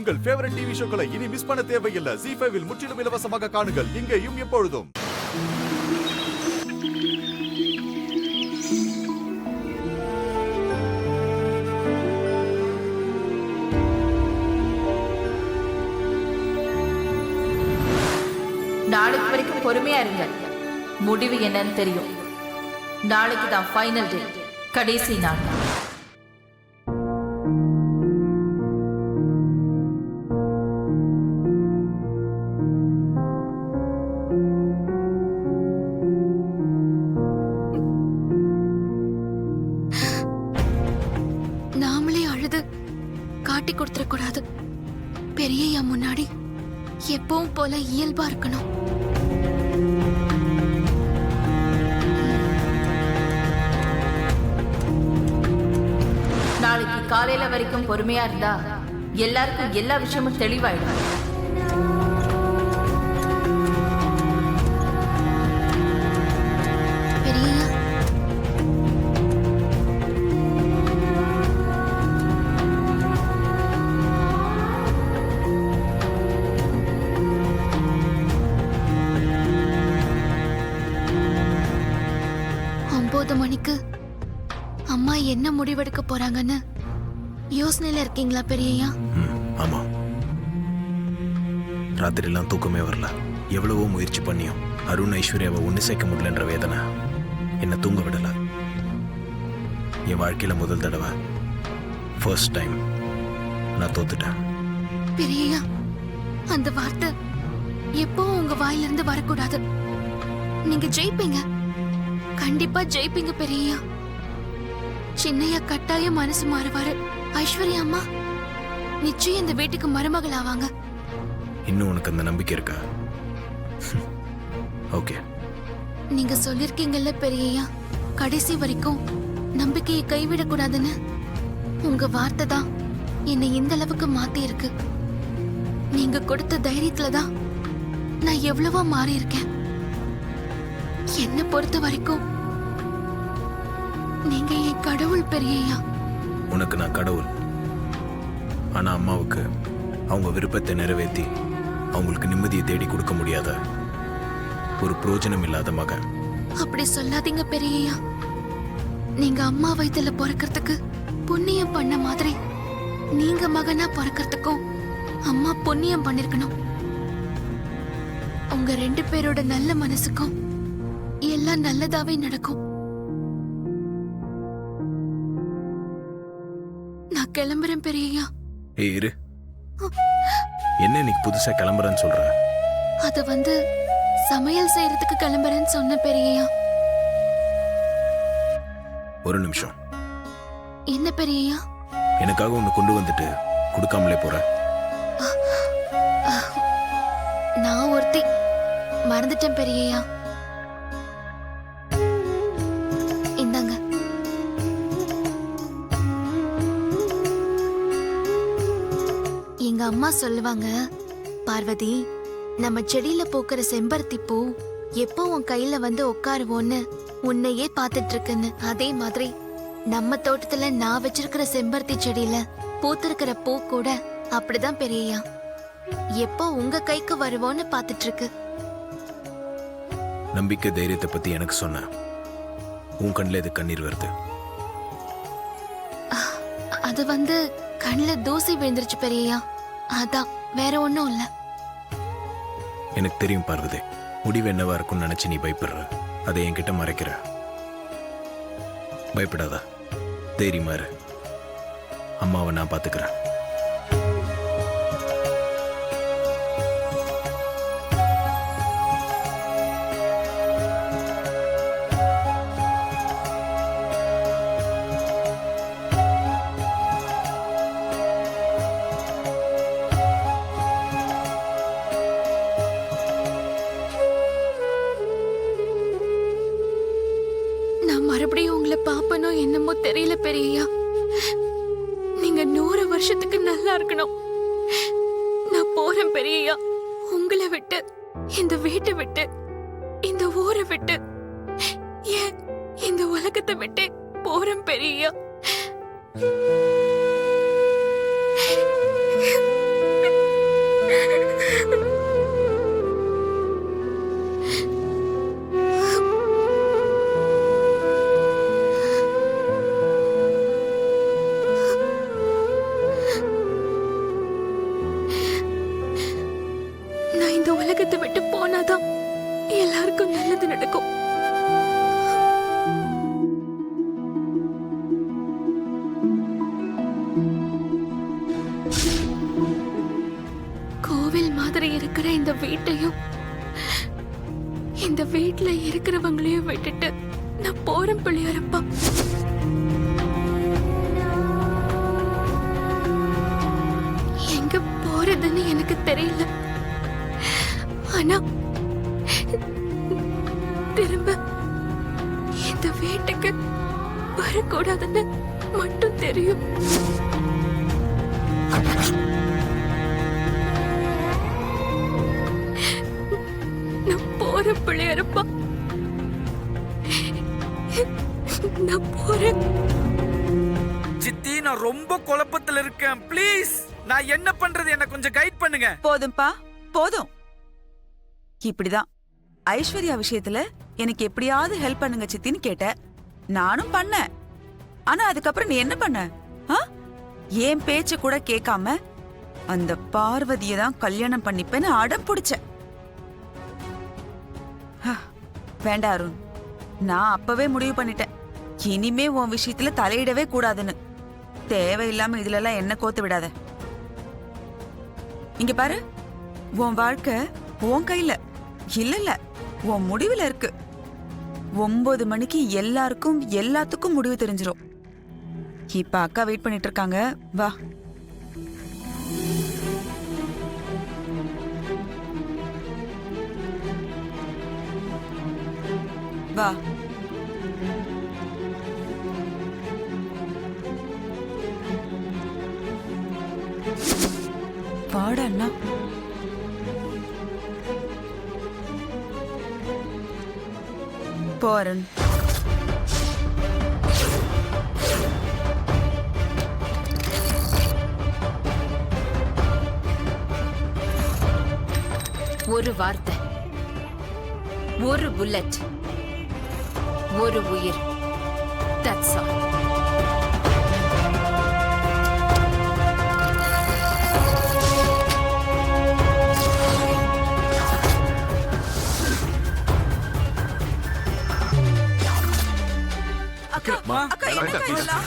உங்கள் favourite TV ஷோக்களை இனி miss பண்ண தேவையில்லை. ZEE5 இல் முற்றிலும் இலவசமாக காணுங்கள். இங்கேயும் எப்பொழுதும். நாளைக்கு வரைக்கும் பொறுமையா இருங்க. முடிவு என்னன்னு தெரியும். நாளைக்கு தான் ஃபைனல் டே, கடைசி நாள். நாமளே அழுது காட்டி கொடுத்துட கூடாது. பெரியய்யா முன்னாடி எப்பவும் போல இயல்பா இருக்கணும். நாளைக்கு காலையில வரைக்கும் பொறுமையா இருந்தா எல்லாருக்கும் எல்லா விஷயமும் தெளிவாயிடும். பெரியய்யா, மணிக்கு அம்மா என்ன முடிவெடுக்க போறாங்கன்னு யோசனையில இருக்கீங்களா பெரியய்யா? ஆமா, ராத்திரி எல்லாம் தூக்கமே வரல. எவ்வளவோ முயற்சி பண்ணியும் அருண் ஐஸ்வர்யாவை ஒண்ணு சேர்க்க முடியலன்ற வேதனை என்ன தூங்க விடல. என் வாழ்க்கையில முதல் தடவை ஃபர்ஸ்ட் டைம் நான் தோத்துட்டேன். பெரியய்யா, அந்த வார்த்தை எப்பவும் உங்க வாயிலிருந்து வரக்கூடாது. நீங்க ஜெயிப்பீங்க, கண்டிப்பா ஜெயிப்பீங்க பெரியய்யா. சின்னையா கட்டாயம் மனசு மாறுவாரு. ஐஸ்வர்யா அம்மா நிச்சயம் இந்த வீட்டுக்கு மருமகள் ஆவாங்க. இன்னும் உனக்கு அந்த நம்பிக்கை இருக்கா? ஓகே. நீங்க சொல்லிருக்கீங்கல்ல பெரியய்யா, கடைசி வரைக்கும் நம்பிக்கையை கைவிடக்கூடாதுன்னு. உங்க வார்த்தை தான் என்னை இந்த அளவுக்கு மாத்தி இருக்கு. நீங்க கொடுத்த தைரியத்துலதான் நான் எவ்வளவோ மாறி இருக்கேன். என்ன பொறுத்த வரைக்கும் நீங்க என் கடவுள் பெரியய்யா. உனக்கு நான் கடவுள். ஆனா அம்மாவுக்கு அவங்க விருப்பத்தை நிறைவேற்றி அவங்களுக்கு நிம்மதியை தேடி கொடுக்க முடியாத ஒரு பிரயோஜனம் இல்லாத மகன். அப்படி சொல்லாதீங்க பெரியய்யா. நீங்க அம்மா வயித்துல பிறக்கிறதுக்கு புண்ணியம் பண்ண மாதிரி நீங்க மகனா பிறக்கிறதுக்கும் அம்மா புண்ணியம் பண்ணிருக்கணும். உங்க 2 பேரோட நல்ல மனசுக்கும் எல்லாம் நல்லதாவே நடக்கும். நான் கிளம்புறேன் பெரியய்யா. இரு, என்ன இன்னைக்கு புதுசா கிளம்புறேன்னு சொல்ற? அது சமையல் செய்யறதுக்கு கிளம்புறேன்னு சொன்ன பெரியய்யா. ஒரு நிமிஷம். என்ன பெரியய்யா? எனக்காக ஒண்ணு கொண்டு வந்துட்டு கொடுக்காமலே போற? நான் ஒருத்தி மறந்துட்டேன் பெரியய்யா. இந்தாங்க. எங்க அம்மா சொல்லுவாங்க, பார்வதி, நம்ம செடியில பூக்கிற செம்பருத்தி பூ எப்போ உன் கையில வந்து உட்காருவோன்னு உன்னையே பாத்துட்டு இருக்குன்னு. அதே மாதிரி நம்ம தோட்டத்துல நான் வச்சிருக்கிற செம்பருத்தி செடியில பூத்திருக்கிற பூ கூட அப்படிதான் பெரியய்யா, எப்போ உங்க கைக்கு வருவோன்னு பாத்துட்டு இருக்கு. நம்பிக்கை தைரியத்தை பத்தி எனக்கு சொன்ன, உன் கண்ணில் இது கண்ணீர் வருது. அது கண்ணில் தூசி விழுந்துருச்சு பெரியய்யா, அதான், வேற ஒண்ணும் இல்ல. எனக்கு தெரியும் பார்வதி, முடிவு என்னவா இருக்கும்னு நினைச்சு நீ பயப்படுற. அதை என்கிட்ட மறைக்கிற. பயப்படாதா, தைரியமா இரு. அம்மாவை நான் பாத்துக்கிறேன். மறுபடியும் உங்களை பாப்பனோ என்னமோ தெரியல பெரியய்யா. நீங்க 100 வருஷத்துக்கு நல்லா இருக்கணும். நான் போறேன் பெரியய்யா. உங்களை விட்டு, இந்த வீட்டை விட்டு, இந்த ஊரை விட்டு, ஏன் இந்த உலகத்தை விட்டு போறேன் பெரியய்யா. உலகத்தை விட்டு போனாதான் எல்லாருக்கும் நல்லது நடக்கும். கோவில் மாதிரி இருக்கிற இந்த வீட்டையும் இந்த வீட்ல இருக்கிறவங்களையும் விட்டுட்டு நான் போறேன் பிள்ளையாரப்பா. எங்க போறதுன்னு எனக்கு தெரியல. ஆனா திரும்ப இந்த வீட்டுக்கு வரக்கூடாதுன்னு மட்டும் தெரியும். நான் போறேன் பிள்ளையாரப்பா. நான் போறேன். சித்தி, நான் ரொம்ப குழப்பத்துல இருக்கேன். ப்ளீஸ், நான் என்ன பண்றது, என்ன கொஞ்சம் கைட் பண்ணுங்க. போதும்பா, போதும். இப்படிதான் ஐஸ்வர்யா விஷயத்துல எனக்கு எப்படியாவது ஹெல்ப் பண்ணுங்க சித்தின்னு கேட்ட. நானும் பண்ணேன். ஆனா அதுக்கப்புறம் நீ என்ன பண்ண? என் பேச்ச கூட கேட்காம அந்த பார்வதியை தான் கல்யாணம் பண்ணிப்பேன்னு அடம் பிடிச்ச. வேண்டாம் அருண், நான் அப்பவே முடிவு பண்ணிட்டேன். இனிமே உன் விஷயத்துல தலையிடவே கூடாதுன்னு. தேவையில்லாம இதுல எல்லாம் என்ன கோத்து விடாத. இங்க பாரு, உன் வாழ்க்கை உன் கையில இல்ல, உன் முடிவுல இருக்கு. 9 மணிக்கு எல்லாருக்கும் எல்லாத்துக்கும் முடிவு தெரிஞ்சிரும். இப்ப அக்கா வெயிட் பண்ணிட்டு இருக்காங்க, வா. வா. வாடா அண்ணா. போறன். ஒரு வார்த்தை, ஒரு புல்லட், ஒரு உயிர். That's all. அக்கா, அக்கா, என்னக்கா இதெல்லாம்?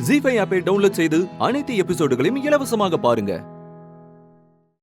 ZEE5 ஆப்பை டவுன்லோட் செய்து அனைத்து எபிசோடுகளையும் இலவசமாக பாருங்க.